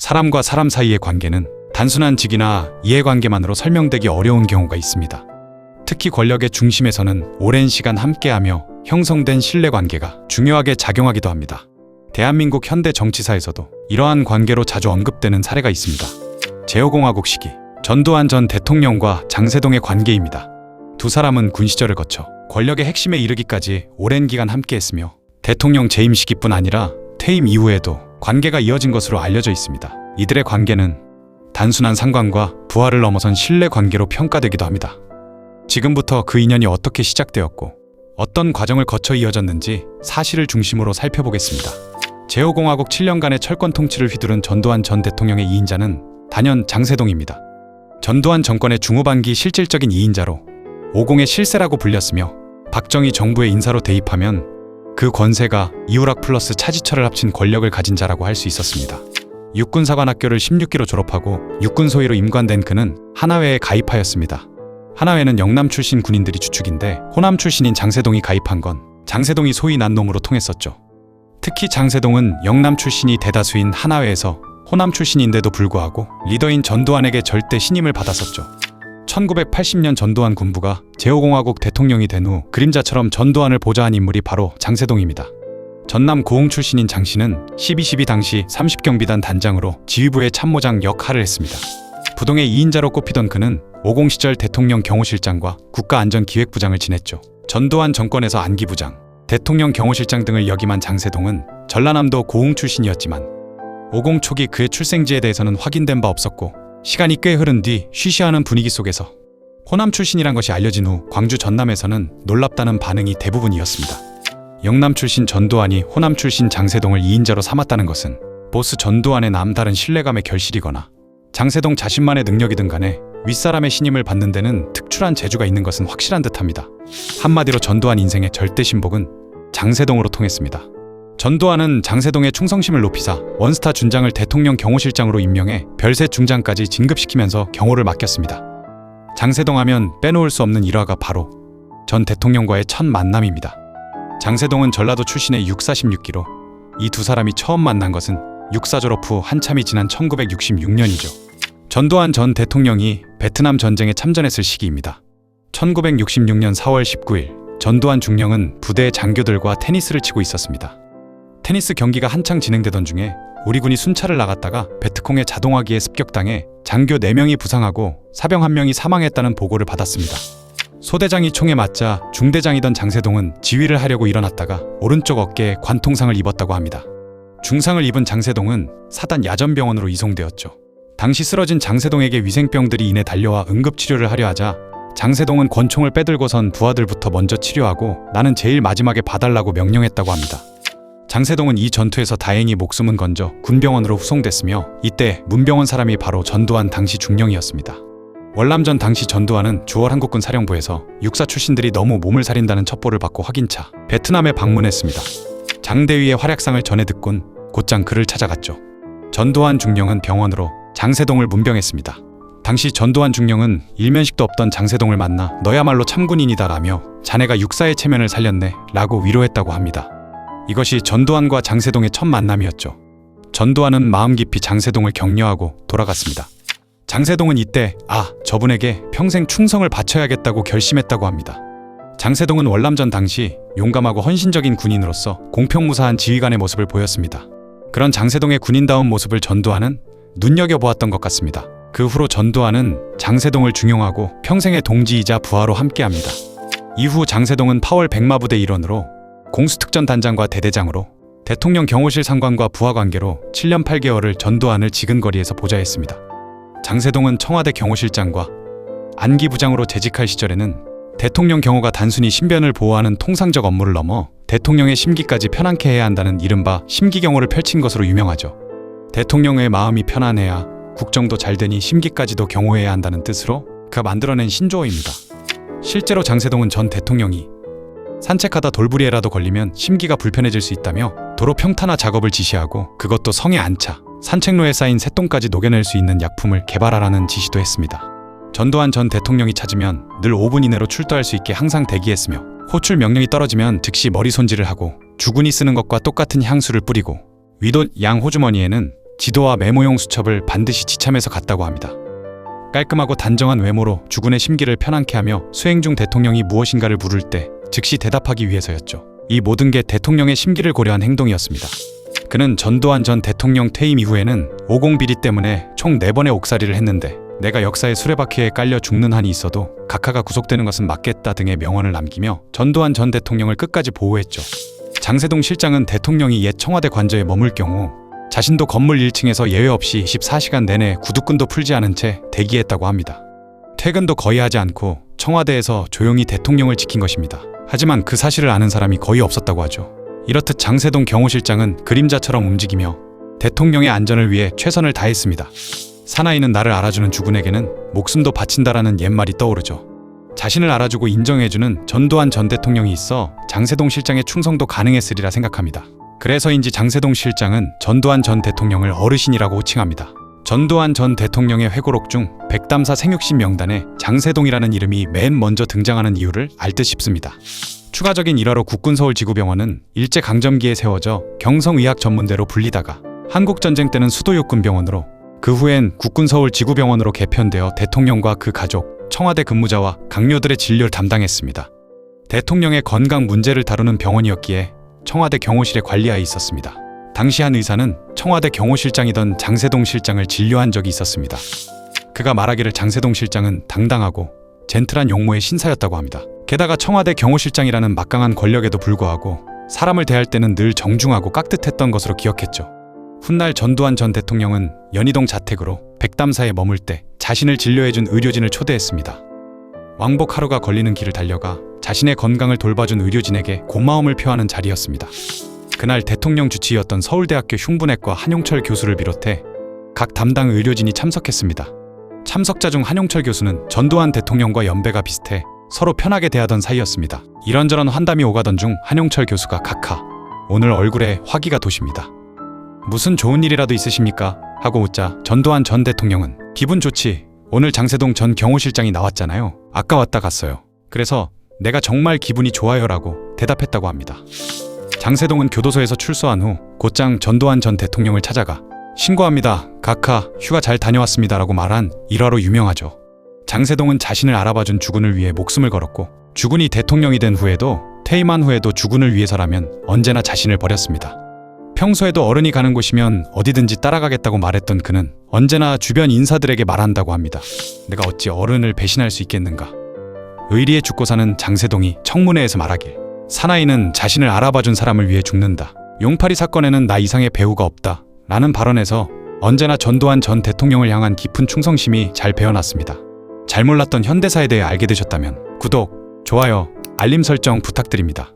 사람과 사람 사이의 관계는 단순한 직이나 이해관계만으로 설명되기 어려운 경우가 있습니다. 특히 권력의 중심에서는 오랜 시간 함께하며 형성된 신뢰관계가 중요하게 작용하기도 합니다. 대한민국 현대 정치사에서도 이러한 관계로 자주 언급되는 사례가 있습니다. 제5공화국 시기 전두환 전 대통령과 장세동의 관계입니다. 두 사람은 군 시절을 거쳐 권력의 핵심에 이르기까지 오랜 기간 함께했으며 대통령 재임 시기뿐 아니라 퇴임 이후에도 관계가 이어진 것으로 알려져 있습니다. 이들의 관계는 단순한 상관과 부하를 넘어선 신뢰 관계로 평가되기도 합니다. 지금부터 그 인연이 어떻게 시작되었고 어떤 과정을 거쳐 이어졌는지 사실을 중심으로 살펴보겠습니다. 제5공화국 7년간의 철권 통치를 휘두른 전두환 전 대통령의 2인자는 단연 장세동입니다. 전두환 정권의 중후반기 실질적인 2인자로 5공의 실세라고 불렸으며 박정희 정부의 인사로 대입하면 그 권세가 이우락 플러스 차지철을 합친 권력을 가진 자라고 할 수 있었습니다. 육군사관학교를 16기로 졸업하고 육군 소위로 임관된 그는 하나회에 가입하였습니다. 하나회는 영남 출신 군인들이 주축인데 호남 출신인 장세동이 가입한 건 장세동이 소위 난 놈으로 통했었죠. 특히 장세동은 영남 출신이 대다수인 하나회에서 호남 출신인데도 불구하고 리더인 전두환에게 절대 신임을 받았었죠. 1980년 전두환 군부가 제5공화국 대통령이 된 후 그림자처럼 전두환을 보좌한 인물이 바로 장세동입니다. 전남 고흥 출신인 장 씨는 12.12 당시 30경비단 단장으로 지휘부의 참모장 역할을 했습니다. 부동의 2인자로 꼽히던 그는 50 시절 대통령 경호실장과 국가안전기획부장을 지냈죠. 전두환 정권에서 안기부장, 대통령 경호실장 등을 역임한 장세동은 전라남도 고흥 출신이었지만 50 초기 그의 출생지에 대해서는 확인된 바 없었고 시간이 꽤 흐른 뒤 쉬쉬하는 분위기 속에서 호남 출신이란 것이 알려진 후 광주 전남에서는 놀랍다는 반응이 대부분이었습니다. 영남 출신 전두환이 호남 출신 장세동을 2인자로 삼았다는 것은 보스 전두환의 남다른 신뢰감의 결실이거나 장세동 자신만의 능력이든 간에 윗사람의 신임을 받는 데는 특출한 재주가 있는 것은 확실한 듯합니다. 한마디로 전두환 인생의 절대 신복은 장세동으로 통했습니다. 전두환은 장세동의 충성심을 높이사 원스타 준장을 대통령 경호실장으로 임명해 별세 중장까지 진급시키면서 경호를 맡겼습니다. 장세동 하면 빼놓을 수 없는 일화가 바로 전 대통령과의 첫 만남입니다. 장세동은 전라도 출신의 육사 16기로 이 두 사람이 처음 만난 것은 육사 졸업 후 한참이 지난 1966년이죠. 전두환 전 대통령이 베트남 전쟁에 참전했을 시기입니다. 1966년 4월 19일 전두환 중령은 부대의 장교들과 테니스를 치고 있었습니다. 테니스 경기가 한창 진행되던 중에 우리 군이 순찰을 나갔다가 베트콩의 자동화기에 습격당해 장교 4명이 부상하고 사병 1명이 사망했다는 보고를 받았습니다. 소대장이 총에 맞자 중대장이던 장세동은 지휘를 하려고 일어났다가 오른쪽 어깨에 관통상을 입었다고 합니다. 중상을 입은 장세동은 사단 야전병원으로 이송되었죠. 당시 쓰러진 장세동에게 위생병들이 이내 달려와 응급치료를 하려 하자 장세동은 권총을 빼들고선 부하들부터 먼저 치료하고 나는 제일 마지막에 봐달라고 명령했다고 합니다. 장세동은 이 전투에서 다행히 목숨은 건져 군병원으로 후송됐으며 이때 문병원 사람이 바로 전두환 당시 중령이었습니다. 월남전 당시 전두환은 주월 한국군 사령부에서 육사 출신들이 너무 몸을 사린다는 첩보를 받고 확인차 베트남에 방문했습니다. 장대위의 활약상을 전해 듣곤 곧장 그를 찾아갔죠. 전두환 중령은 병원으로 장세동을 문병했습니다. 당시 전두환 중령은 일면식도 없던 장세동을 만나 너야말로 참군인이다 라며 자네가 육사의 체면을 살렸네 라고 위로했다고 합니다. 이것이 전두환과 장세동의 첫 만남이었죠. 전두환은 마음 깊이 장세동을 격려하고 돌아갔습니다. 장세동은 이때 저분에게 평생 충성을 바쳐야겠다고 결심했다고 합니다. 장세동은 월남전 당시 용감하고 헌신적인 군인으로서 공평무사한 지휘관의 모습을 보였습니다. 그런 장세동의 군인다운 모습을 전두환은 눈여겨보았던 것 같습니다. 그 후로 전두환은 장세동을 중용하고 평생의 동지이자 부하로 함께합니다. 이후 장세동은 8월 백마부대 일원으로 공수특전 단장과 대대장으로 대통령 경호실 상관과 부하 관계로 7년 8개월을 전두환을 지근거리에서 보좌했습니다. 장세동은 청와대 경호실장과 안기부장으로 재직할 시절에는 대통령 경호가 단순히 신변을 보호하는 통상적 업무를 넘어 대통령의 심기까지 편안케 해야 한다는 이른바 심기경호를 펼친 것으로 유명하죠. 대통령의 마음이 편안해야 국정도 잘 되니 심기까지도 경호해야 한다는 뜻으로 그가 만들어낸 신조어입니다. 실제로 장세동은 전 대통령이 산책하다 돌부리에라도 걸리면 심기가 불편해질 수 있다며 도로 평탄화 작업을 지시하고 그것도 성에 안 차 산책로에 쌓인 새똥까지 녹여낼 수 있는 약품을 개발하라는 지시도 했습니다. 전두환 전 대통령이 찾으면 늘 5분 이내로 출두할 수 있게 항상 대기했으며 호출 명령이 떨어지면 즉시 머리 손질을 하고 주군이 쓰는 것과 똑같은 향수를 뿌리고 윗옷 양 호주머니에는 지도와 메모용 수첩을 반드시 지참해서 갔다고 합니다. 깔끔하고 단정한 외모로 주군의 심기를 편안케 하며 수행 중 대통령이 무엇인가를 물을 때 즉시 대답하기 위해서였죠. 이 모든 게 대통령의 심기를 고려한 행동이었습니다. 그는 전두환 전 대통령 퇴임 이후에는 50 비리 때문에 총 4번의 옥살이를 했는데 내가 역사의 수레바퀴에 깔려 죽는 한이 있어도 각하가 구속되는 것은 맞겠다 등의 명언을 남기며 전두환 전 대통령을 끝까지 보호했죠. 장세동 실장은 대통령이 옛 청와대 관저에 머물 경우 자신도 건물 1층에서 예외 없이 24시간 내내 구두끈도 풀지 않은 채 대기했다고 합니다. 퇴근도 거의 하지 않고 청와대에서 조용히 대통령을 지킨 것입니다. 하지만 그 사실을 아는 사람이 거의 없었다고 하죠. 이렇듯 장세동 경호실장은 그림자처럼 움직이며 대통령의 안전을 위해 최선을 다했습니다. 사나이는 나를 알아주는 주군에게는 목숨도 바친다라는 옛말이 떠오르죠. 자신을 알아주고 인정해주는 전두환 전 대통령이 있어 장세동 실장의 충성도 가능했으리라 생각합니다. 그래서인지 장세동 실장은 전두환 전 대통령을 어르신이라고 호칭합니다. 전두환 전 대통령의 회고록 중 백담사 생육신 명단에 장세동이라는 이름이 맨 먼저 등장하는 이유를 알 듯 싶습니다. 추가적인 일화로 국군서울지구병원은 일제강점기에 세워져 경성의학전문대로 불리다가 한국전쟁 때는 수도육군병원으로 그 후엔 국군서울지구병원으로 개편되어 대통령과 그 가족, 청와대 근무자와 강요들의 진료를 담당했습니다. 대통령의 건강 문제를 다루는 병원이었기에 청와대 경호실에 관리하에 있었습니다. 당시 한 의사는 청와대 경호실장이던 장세동 실장을 진료한 적이 있었습니다. 그가 말하기를 장세동 실장은 당당하고 젠틀한 용모의 신사였다고 합니다. 게다가 청와대 경호실장이라는 막강한 권력에도 불구하고 사람을 대할 때는 늘 정중하고 깍듯했던 것으로 기억했죠. 훗날 전두환 전 대통령은 연희동 자택으로 백담사에 머물 때 자신을 진료해준 의료진을 초대했습니다. 왕복 하루가 걸리는 길을 달려가 자신의 건강을 돌봐준 의료진에게 고마움을 표하는 자리였습니다. 그날 대통령 주치의였던 서울대학교 흉부내과 한용철 교수를 비롯해 각 담당 의료진이 참석했습니다. 참석자 중 한용철 교수는 전두환 대통령과 연배가 비슷해 서로 편하게 대하던 사이였습니다. 이런저런 환담이 오가던 중 한용철 교수가 각하, 오늘 얼굴에 화기가 도십니다. 무슨 좋은 일이라도 있으십니까? 하고 묻자 전두환 전 대통령은 기분 좋지. 오늘 장세동 전 경호실장이 나왔잖아요. 아까 왔다 갔어요. 그래서 내가 정말 기분이 좋아요 라고 대답했다고 합니다. 장세동은 교도소에서 출소한 후 곧장 전두환 전 대통령을 찾아가 신고합니다. 각하 휴가 잘 다녀왔습니다 라고 말한 일화로 유명하죠. 장세동은 자신을 알아봐준 주군을 위해 목숨을 걸었고 주군이 대통령이 된 후에도 퇴임한 후에도 주군을 위해서라면 언제나 자신을 버렸습니다. 평소에도 어른이 가는 곳이면 어디든지 따라가겠다고 말했던 그는 언제나 주변 인사들에게 말한다고 합니다. 내가 어찌 어른을 배신할 수 있겠는가. 의리에 죽고 사는 장세동이 청문회에서 말하길 사나이는 자신을 알아봐준 사람을 위해 죽는다. 용파리 사건에는 나 이상의 배우가 없다 라는 발언에서 언제나 전두환 전 대통령을 향한 깊은 충성심이 잘 배어났습니다. 잘 몰랐던 현대사에 대해 알게 되셨다면 구독, 좋아요, 알림 설정 부탁드립니다.